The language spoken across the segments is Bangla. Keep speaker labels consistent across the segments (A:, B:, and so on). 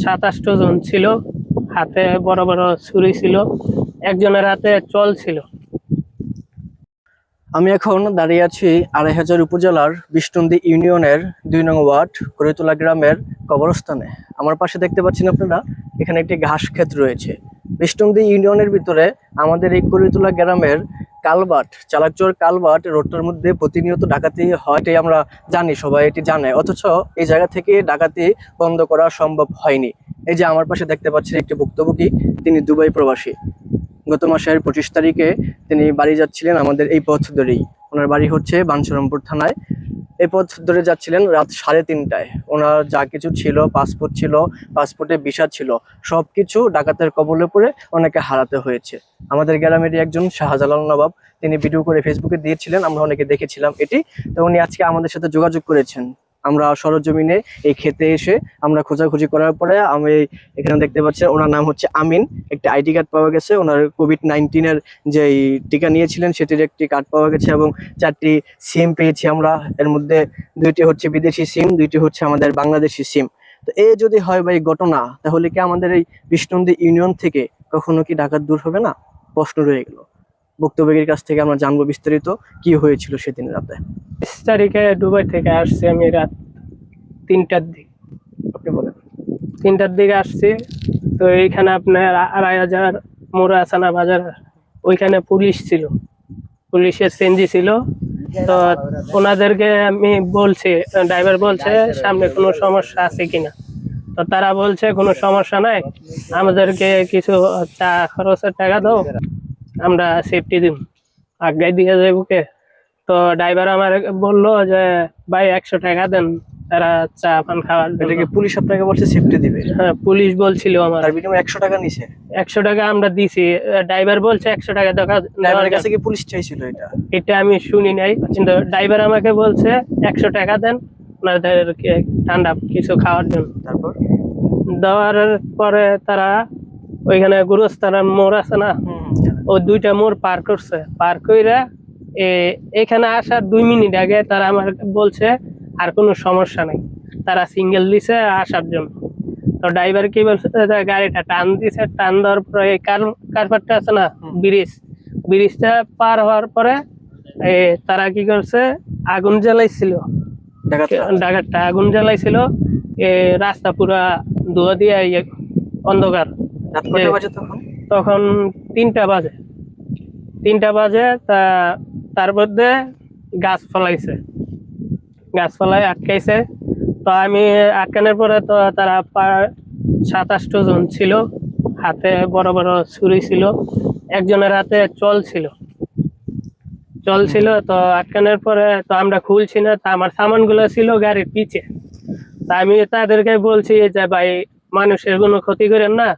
A: 27 জন ছিল, হাতে বড় বড় ছুরি ছিল, একজনের হাতে চল ছিল।
B: আমি এখন দাঁড়িয়ে আছি ২৫০০ উপজেলার বিষ্ণুন্দী ইউনিয়নের ২ নং ওয়ার্ড করিতলা গ্রামের কবরস্থানে। আমার পাশে দেখতে পাচ্ছেন আপনারা, এখানে একটি ঘাস ক্ষেত রয়েছে। বিষ্ণুন্দী ইউনিয়নের ভিতরে আমাদের এই করিতলা গ্রামের কালবাট, চালাকচর কালবাট রোডটার মধ্যে প্রতিনিয়ত ডাকাতি হয়, এটাই আমরা জানি, সবাই এটি জানে। অথচ এই জায়গা থেকে ডাকাতি বন্ধ করা সম্ভব হয়নি। এই যে আমার পাশে দেখতে পাচ্ছেন একটি ভুক্তভোগী, তিনি দুবাই প্রবাসী। গত মাসের ২৫ তারিখে তিনি বাড়ি যাচ্ছিলেন আমাদের এই পথ ধরেই। ওনার বাড়ি হচ্ছে বাঞ্ছারামপুর থানায়। এই পথ ধরে যাচ্ছিলেন রাত ৩:৩০টায়। ওনার যা কিছু ছিল, পাসপোর্ট ছিল, পাসপোর্টে ভিসা ছিল, সবকিছু ডাকাতের কবলে পড়ে ওনাকে হারাতে হয়েছে। আমাদের গ্রামেরই একজন শাহজালাল নবাব, তিনি ভিডিও করে ফেসবুকে দিয়েছিলেন, আমরা অনেকে দেখেছিলাম এটি। তো উনি আজকে আমাদের সাথে যোগাযোগ করেছেন। আমরা সরজমিনে এই খেতে এসে আমরা খোঁজাখুঁজি করার পরে আমি এখানে দেখতে পাচ্ছি ওনার নাম হচ্ছে আমিন। একটা আইডি কার্ড পাওয়া গেছে, ওনার কোভিড-19-এর যে টিকা নিয়েছিলেন সেটির একটি কার্ড পাওয়া গেছে এবং 4টি সিম পেয়েছি আমরা। এর মধ্যে 2টি হচ্ছে বিদেশি সিম, 2টি হচ্ছে আমাদের বাংলাদেশি সিম। তো এই যদি হয় ভাই ঘটনা, তাহলে কি আমাদের এই বিষ্ণুন্দী ইউনিয়ন থেকে কখনো কি ডাকাত দূর হবে না? প্রশ্ন রয়ে গেল। ভুক্তভোগীর কাছ থেকে আমরা জানবো বিস্তারিত কি হয়েছিল সেদিন রাতে।
A: ২০ তারিখে দুবাই থেকে আসছি আমি রাত ৩টার দিকে।
B: আপনি বলেন।
A: ৩টার দিকে আসছি, তো এইখানে আপনার ২৫০০ মোড়া আসানা বাজার, ওইখানে পুলিশ ছিল, পুলিশের সিএনজি ছিল। তো ওনাদেরকে আমি বলছি, ড্রাইভার বলছে সামনে কোনো সমস্যা আছে কিনা। তো তারা বলছে কোনো সমস্যা নাই, আমাদেরকে কিছু চা খরচের টাকা দাও, আমরা সেফটি দিব, আজ্ঞায় দিয়ে যাবো কে। তো ড্রাইভার আমার বললো যে ভাই ১০০ টাকা দেন, তারা চা পান খাওয়ার জন্য।
B: এটা কি পুলিশ আপনাকে বলছে সেফটি দিবে?
A: হ্যাঁ, পুলিশ বলছিল আমার।
B: তার বিনিময়ে ১০০ টাকা নিছে?
A: ১০০ টাকা আমরা দিছি, ড্রাইভার বলছে ১০০ টাকা
B: ড্রাইভারের কাছে কি পুলিশ চাইছিল এটা?
A: এটা আমি শুনি নাই, কিন্তু ড্রাইভার আমাকে বলছে ১০০ টাকা দেন আপনাদেরকে ঠান্ডা কিছু খাওয়ার জন্য।
B: তারপর
A: দেওয়ার পরে তারা ওইখানে গুরুস্থানের মোড় আছে না, ও 2টা মোড় পার করছে। পার কইরা এখানে আসার 2 মিনিট আগে তারা আমাকে বলছে আর কোনো সমস্যা নাই, তারা সিঙ্গেল দিছে আসার জন্য। তো ড্রাইভার কি বলছে, গাড়িটা টান দিছে, টান দেওয়ার পরে এই কারপাটটা আছে না, ব্রিজটা পার হওয়ার পরে তারা কি করছে, আগুন জ্বালাইছিল, ডাকাতটা আগুন জ্বালাইছিল। রাস্তা পুরা ধোয়া দিয়ে অন্ধকার। তখন 3টা বাজে। 3টা বাজে, তার মধ্যে গাছ ফলাইছে, গাছপালায় আটকাইছে। তো আমি আটকানোর পরে তো তারা 27 জন ছিল, হাতে বড় বড় ছুরি ছিল, একজনের হাতে চল ছিল। তো আটকানোর পরে তো আমরা খুলছি না, তা আমার সামানগুলো ছিল গাড়ির পিছে। তা আমি তাদেরকে বলছি যে ভাই মানুষের কোনো ক্ষতি করেন না,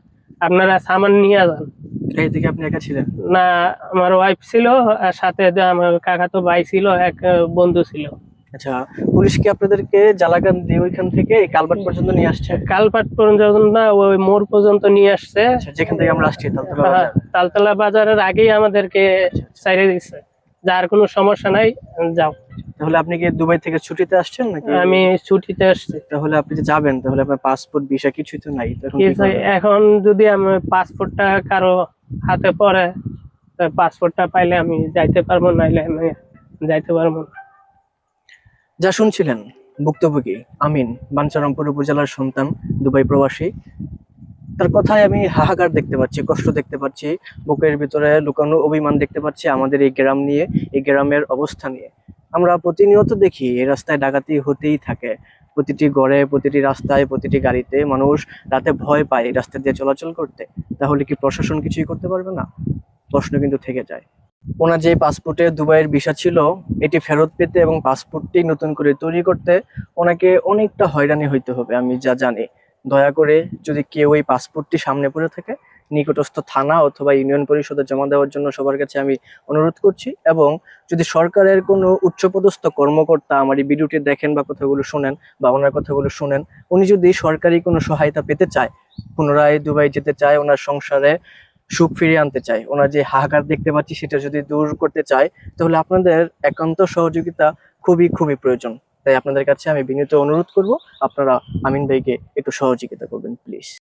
A: আপনারা সামান নিয়ে যান।
B: আপনি একা ছিলেন? না,
A: আমার ওয়াইফ ছিল, আর সাথে আমার কাকাতো ভাই ছিল, এক বন্ধু ছিল।
B: আচ্ছা, পুলিশ কি আপনাদেরকে জালাগান দিয়ে ওইখান থেকে কালভার্ট পর্যন্ত নিয়ে আসছে?
A: কালভার্ট পর্যন্ত না, ওই মোড় পর্যন্ত নিয়ে আসছে,
B: যেখান থেকে আমরা আসছি
A: তালতলা বাজারের আগেই আমাদেরকে ছাইড়ে দিচ্ছে, যার কোনো সমস্যা নাই, যাও।
B: তাহলে আপনি কি দুবাই থেকে ছুটিতে আসছেন নাকি?
A: আমি ছুটিতে আসছি।
B: তাহলে আপনি যে যাবেন, তাহলে আপনার পাসপোর্ট ভিসা কিছুই তো নাই।
A: এখন যদি আমি পাসপোর্টটা কারো হাতে পড়ে, পাসপোর্টটা পাইলে আমি যাইতে পারবো, নাইলে আমি যাইতে পারবো না।
B: যা শুনছিলেন ভুক্তভোগী আমিন, বাঞ্ছারামপুর উপজেলার সন্তান, দুবাই প্রবাসী। তার কথায় আমি হাহাকার দেখতে পাচ্ছি, কষ্ট দেখতে পাচ্ছি, বুকের ভিতরে লুকানো অভিমান দেখতে পাচ্ছি আমাদের এই গ্রাম নিয়ে, এই গ্রামের অবস্থা নিয়ে। আমরা প্রতিনিয়ত দেখি এই রাস্তায় ডাকাতি হতেই থাকে, প্রতিটি গড়ে, প্রতিটি রাস্তায়, প্রতিটি গাড়িতে মানুষ রাতে ভয় পায় এই রাস্তা দিয়ে চলাচল করতে। তাহলে কি প্রশাসন কিছুই করতে পারবে না? প্রশ্ন কিন্তু থেকে যায়। ওনার যে পাসপোর্টে দুবাইয়ের ভিসা ছিল, এটি ফেরত পেতে এবং পাসপোর্টটি নতুন করে তৈরি করতে ওনাকে অনেকটা হয়রানি হইতে হবে আমি যা জানি। দয়া করে যদি কেউ এই পাসপোর্টটি সামনে পড়ে থাকে, নিকটস্থ থানা অথবা ইউনিয়ন পরিষদে জমা দেওয়ার জন্য সবার কাছে আমি অনুরোধ করছি। এবং যদি সরকারের কোনো উচ্চপদস্থ কর্মকর্তা আমার এই ভিডিওটি দেখেন বা কথাগুলো শোনেন বা ওনার কথাগুলো শোনেন, উনি যদি সরকারি কোনো সহায়তা পেতে চায়, পুনরায় দুবাই যেতে চায়, ওনার সংসারে সুখ ফিরিয়ে আনতে চায়, ওনার যে হাহাকার দেখতে পাচ্ছি সেটা যদি দূর করতে চায়, তাহলে আপনাদের একান্ত সহযোগিতা খুবই খুবই প্রয়োজন। তাই আপনাদের কাছে আমি বিনীত অনুরোধ করব, আপনারা আমিন ভাইকে একটু সহযোগিতা করবেন প্লিজ।